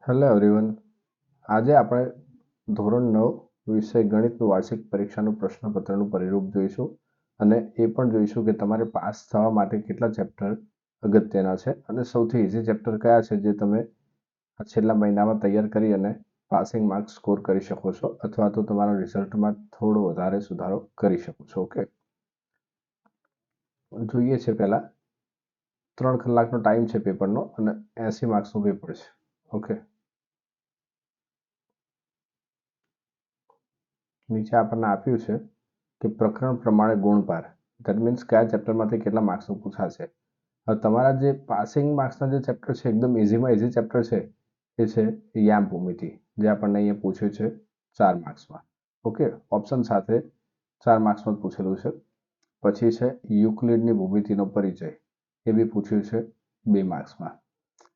Hello everyone, આજે આપણે ધોરણ 9 વિષય ગણિતનું વાર્ષિક પરીક્ષાનું પ્રશ્નપત્રનું પરિરૂપ જોઈશું અને એ પણ જોઈશું કે તમારે પાસ થવા માટે કેટલા ચેપ્ટર અગત્યના છે અને સૌથી ઇઝી ચેપ્ટર કયા છે જે તમે આ છેલ્લા મહિનામાં તૈયાર કરી અને પાસિંગ માર્ક્સ સ્કોર કરી શકો છો અથવા તો તમારા રિઝલ્ટમાં થોડો વધારે સુધારો કરી શકો છો. ઓકે, જોઈએ છે પહેલાં 3 કલાકનો ટાઈમ છે પેપરનો અને 80 માર્ક્સનું પેપર છે. ઓકે, નીચે આપણને આપ્યું છે કે પ્રકરણ પ્રમાણે ગુણભાર, ધેટ મીન્સ કયા ચેપ્ટરમાંથી કેટલા માર્ક્સનું પૂછાશે. હવે તમારા જે પાસિંગ માર્ક્સના જે ચેપ્ટર છે એકદમ ઇઝીમાં ઇઝી ચેપ્ટર છે એ છે યામ ભૂમિતિ, જે આપણને અહીંયા પૂછ્યું છે 4 માર્ક્સમાં. ઓકે, ઓપ્શન સાથે 4 માર્ક્સમાં પૂછેલું છે. પછી છે યુક્લિડની ભૂમિતિનો પરિચય, એ બી પૂછ્યું છે 2 માર્ક્સમાં.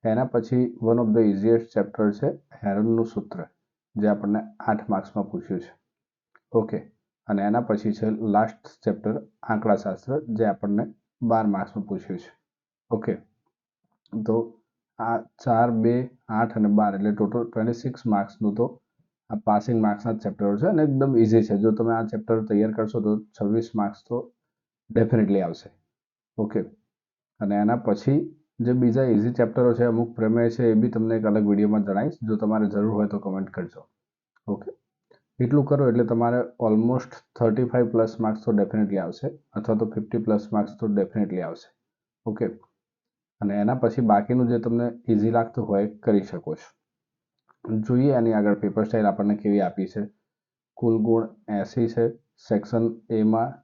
એના પછી one of the easiest chapter છે હેરોનનું સૂત્ર, જે આપણને 8 માર્ક્સમાં પૂછ્યું છે. ઓકે, અને એના પછી છે લાસ્ટ ચેપ્ટર આંકડાશાસ્ત્ર, જે આપણને 12 માર્ક્સમાં પૂછ્યું છે. ઓકે, તો આ 4, 2, 8 અને 12 એટલે ટોટલ 26 માર્ક્સનું તો આ પાસિંગ માર્ક્સના ચેપ્ટરો છે અને એકદમ ઇઝી છે. જો તમે આ ચેપ્ટર તૈયાર કરશો તો 26 માર્ક્સ તો ડેફિનેટલી આવશે. ઓકે, અને એના પછી જે બીજા ઇઝી ચેપ્ટરો છે, અમુક પ્રમેય છે, એ બી તમને એક અલગ વિડીયોમાં જણાવીશ. જો તમારે જરૂર હોય તો કમેન્ટ કરજો. ઓકે, એટલું કરો એટલે તમારે ઓલમોસ્ટ 35 પ્લસ માર્ક્સ તો ડેફિનેટલી આવશે અથવા તો 50 પ્લસ માર્ક્સ તો ડેફિનેટલી આવશે. ઓકે, અને એના પછી બાકીનું જે તમને ઇઝી લાગતું હોય કરી શકો છો. જોઈએ એની આગળ પેપર સ્ટાઇલ આપણને કેવી આપી છે. કુલ ગુણ 80 છે. સેક્શન એમાં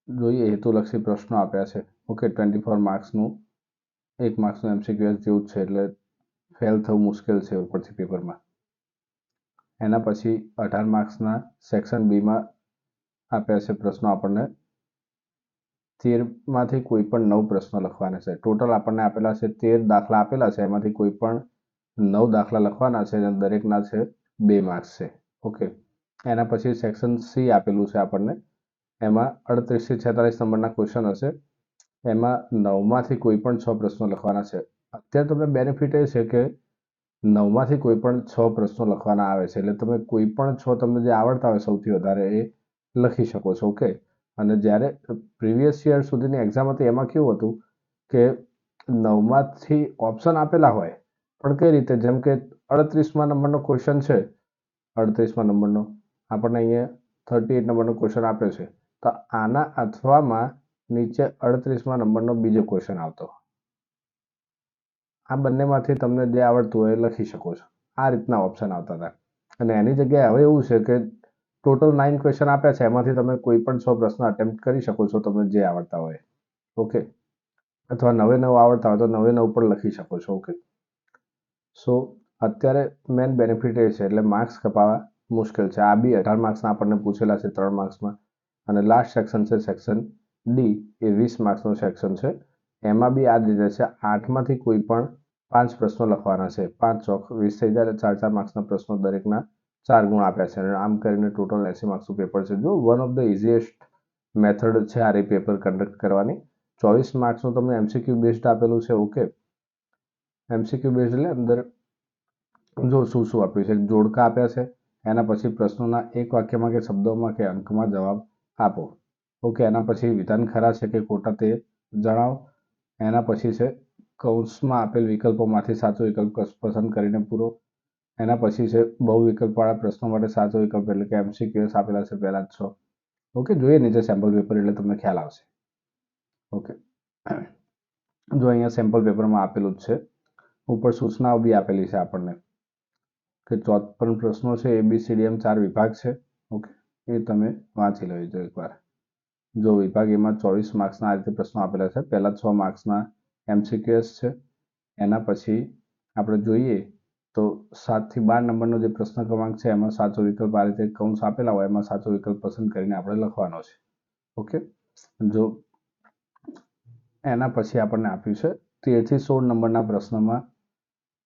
જોઈએ હેતુલક્ષી પ્રશ્નો આપ્યા છે. ઓકે, 24 માર્ક્સનું 1 માર્ક્સનું MCQS જેવું જ છે, એટલે ફેલ થવું મુશ્કેલ છે ઉપરથી પેપરમાં. એના પછી 18 માર્ક્સના સેક્શન બીમાં આપ્યા છે પ્રશ્નો આપણને 13માંથી કોઈ પણ 9 પ્રશ્નો લખવાના છે. ટોટલ આપણને આપેલા છે 13 દાખલા આપેલા છે, એમાંથી કોઈ પણ 9 દાખલા લખવાના છે અને દરેકના છે 2 માર્ક્સ છે. ઓકે, એના પછી સેક્શન સી આપેલું છે આપણને, એમાં 38 થી 46 નંબરના ક્વેશ્ચન હશે. એમાં 9માંથી કોઈ પણ 6 પ્રશ્નો લખવાના છે. અત્યારે તમને બેનિફિટ એ છે કે 9માંથી કોઈ પણ 6 પ્રશ્નો લખવાના આવે છે, એટલે તમે કોઈ પણ 6 તમને જે આવડતા હોય સૌથી વધારે એ લખી શકો છો. ઓકે, અને જ્યારે પ્રીવિયસ યર સુધીની એક્ઝામ હતી એમાં કેવું હતું કે 9માંથી ઓપ્શન આપેલા હોય, પણ કઈ રીતે, જેમ કે 38મા નંબરનો ક્વેશ્ચન છે, 38મા નંબરનો આપણને અહીંયા 38 નંબરનો ક્વેશ્ચન આપ્યો છે, તો આના અથવામાં નીચે 38મા નંબરનો બીજો ક્વેશ્ચન આવતો. આ બંનેમાંથી તમને જે આવડતું હોય એ લખી શકો છો. આ રીતના ઓપ્શન આવતા હતા. અને એની જગ્યાએ હવે એવું છે કે ટોટલ 9 ક્વેશ્ચન આપ્યા છે, એમાંથી તમે કોઈ પણ 6 પ્રશ્ન અટેમ્પ્ટ કરી શકો છો, તમને જે આવડતા હોય. ઓકે, અથવા 9 આવડતા હોય તો 9 પણ લખી શકો છો. ઓકે, સો અત્યારે મેન બેનિફિટ એ છે, એટલે માર્ક્સ કપાવવા મુશ્કેલ છે. આ બી 18 માર્ક્સના આપણને પૂછેલા છે 3 માર્ક્સમાં. અને લાસ્ટ સેક્શન છે સેક્શન ડી, એ 20 માર્ક્સનો સેક્શન છે. એમાં બી આ જ રીતે છે, 8માંથી કોઈ પણ 5 પ્રશ્નો લખવાના છે. 5 ચોક 20 થઈ જાય, 4 માર્ક્સના પ્રશ્નો, દરેકના 4 ગુણ આપ્યા છે. અને આમ કરીને ટોટલ 80 માર્ક્સનું પેપર છે. જો one of the easiest method છે આ પેપર કન્ડક્ટ કરવાની. 24 માર્ક્સનું તમને MCQ બેઝડ આપેલું છે. ઓકે, MCQ બેઝડ એટલે અંદર જો શું શું આપ્યું છે, જોડકા આપ્યા છે, એના પછી પ્રશ્નોના એક વાક્યમાં કે શબ્દોમાં કે અંકમાં જવાબ આપો. ઓકે, એના પછી વિધાન ખરા છે કે ખોટા તે જણાવો. એના પછી છે કૌંસમાં આપેલ વિકલ્પોમાંથી સાચો વિકલ્પ પસંદ કરીને પૂરો. એના પછી છે બહુ વિકલ્પવાળા પ્રશ્નો માટે સાચો વિકલ્પ, એટલે કે MCQS આપેલા છે પહેલા જ 6. ઓકે, જોઈએ નીચે સેમ્પલ પેપર એટલે તમને ખ્યાલ આવશે. ઓકે, જો અહીંયા સેમ્પલ પેપરમાં આપેલું જ છે. ઉપર સૂચનાઓ બી આપેલી છે આપણને કે 54 પ્રશ્નો છે, ABCD એમ 4 વિભાગ છે. ઓકે, એ તમે વાંચી લેજો એકવાર. જો વિભાગ એમાં 24 માર્ક્સના આ રીતે પ્રશ્નો આપેલા છે. પહેલા 6 માર્ક્સના MCQS છે. એના પછી આપણે જોઈએ તો 7 થી 12 નંબરનો જે પ્રશ્ન ક્રમાંક છે, એમાં સાચો વિકલ્પ આ રીતે કૌંસ આપેલા હોય, એમાં સાચો વિકલ્પ પસંદ કરીને આપણે લખવાનો છે. ઓકે, જો એના પછી આપણને આપ્યું છે 13 થી 16 નંબરના પ્રશ્નમાં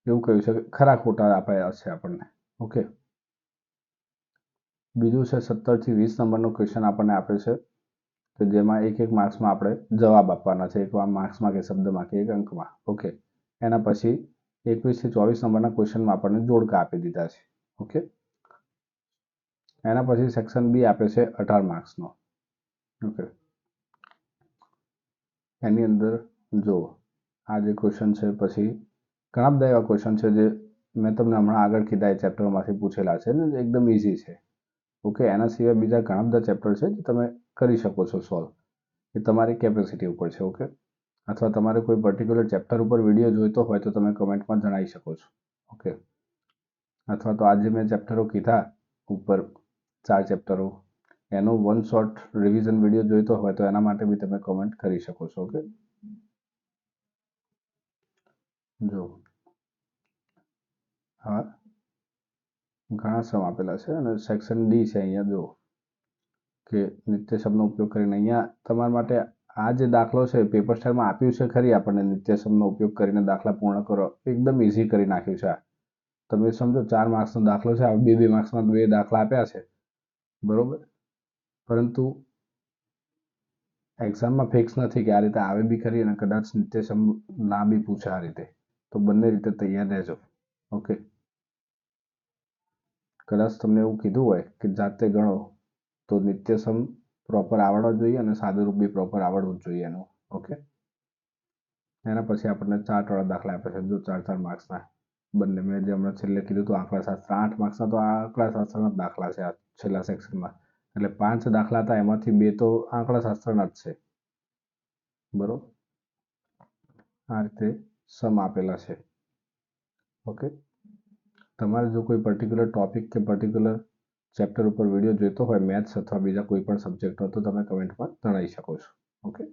એવું કહ્યું છે કે ખરા ખોટા આપ્યા છે આપણને. ઓકે, બીજું છે 17 થી 20 નંબરનો ક્વેશ્ચન આપણને આપ્યો છે કે જેમાં એક માર્ક્સમાં આપણે જવાબ આપવાના છે, એક માર્ક્સમાં કે શબ્દમાં કે એક અંકમાં. ઓકે, એના પછી 21 થી 24 નંબરના ક્વેશ્ચનમાં આપણને જોડકા આપી દીધા છે. ઓકે, એના પછી સેક્શન બી આપે છે 18 માર્ક્સનો. ઓકે, એની અંદર જો આ જે ક્વેશ્ચન છે, પછી ઘણા બધા એવા ક્વેશ્ચન છે જે મેં તમને હમણાં આગળ કીધા એ ચેપ્ટરમાંથી પૂછેલા છે ને એકદમ ઇઝી છે. ઓકે, એના સિવાય બીજા ઘણા બધા ચેપ્ટર છે જે તમે કરી શકો છો સોલ્વ. એ તમારી કેપેસિટી ઉપર છે. ઓકે, અથવા તમારે કોઈ પર્ટિક્યુલર ચેપ્ટર ઉપર વિડીયો જોઈતો હોય તો તમે કમેન્ટમાં જણાવી શકો છો. ઓકે, અથવા તો આજે મેં ચેપ્ટરો કીધા ઉપર 4 ચેપ્ટરો, એનો વન શોર્ટ રિવિઝન વિડીયો જોઈતો હોય તો એના માટે બી તમે કમેન્ટ કરી શકો છો. ઓકે, જો હા ઘણા સમ આપેલા છે અને સેક્શન ડી છે. અહીંયા જો કે નિત્ય શબ્દનો ઉપયોગ કરીને અહીંયા તમારા માટે આ જે દાખલો છે પેપર સ્ટાઇલમાં આપ્યું છે ખરી આપણને, નિત્ય શબ્દનો ઉપયોગ કરીને દાખલા પૂર્ણ કરો, એકદમ ઇઝી કરી નાખ્યું છે. તમે સમજો 4 માર્ક્સનો દાખલો છે, આ 2 માર્ક્સમાં 2 દાખલા આપ્યા છે, બરોબર, પરંતુ એક્ઝામમાં ફિક્સ નથી કે આ રીતે આવે બી ખરી અને કદાચ નિત્ય શબ્દ ના બી પૂછે આ રીતે, તો બંને રીતે તૈયાર રહેજો. ઓકે, કદાચ તમને એવું કીધું હોય કે જાતે ગણો તો નિત્ય સમ પ્રોપર આવડવા જોઈએ અને સાદુરૂપ બી પ્રોપર આવડવું જ જોઈએ એનું. ઓકે, એના પછી આપણને ચાર્ટવાળા દાખલા આપે છે, જો 4-4 માર્ક્સના બંને. મેં જે હમણાં છેલ્લે કીધું હતું આંકડાશાસ્ત્ર 8 માર્ક્સના, તો આ આંકડાશાસ્ત્રના દાખલા છે આ છેલ્લા સેક્શનમાં. એટલે 5 દાખલા હતા, એમાંથી 2 તો આંકડાશાસ્ત્રના જ છે, બરોબર. આ રીતે સમ આપેલા છે. ઓકે, તમારે જો કોઈ પર્ટિક્યુલર ટોપિક કે પર્ટિક્યુલર ચેપ્ટર ઉપર વિડીયો જોઈતો હોય, મેથ્સ અથવા બીજા કોઈ પણ સબ્જેક્ટનો, તો તમે કમેન્ટમાં જણાવી શકો છો. ઓકે.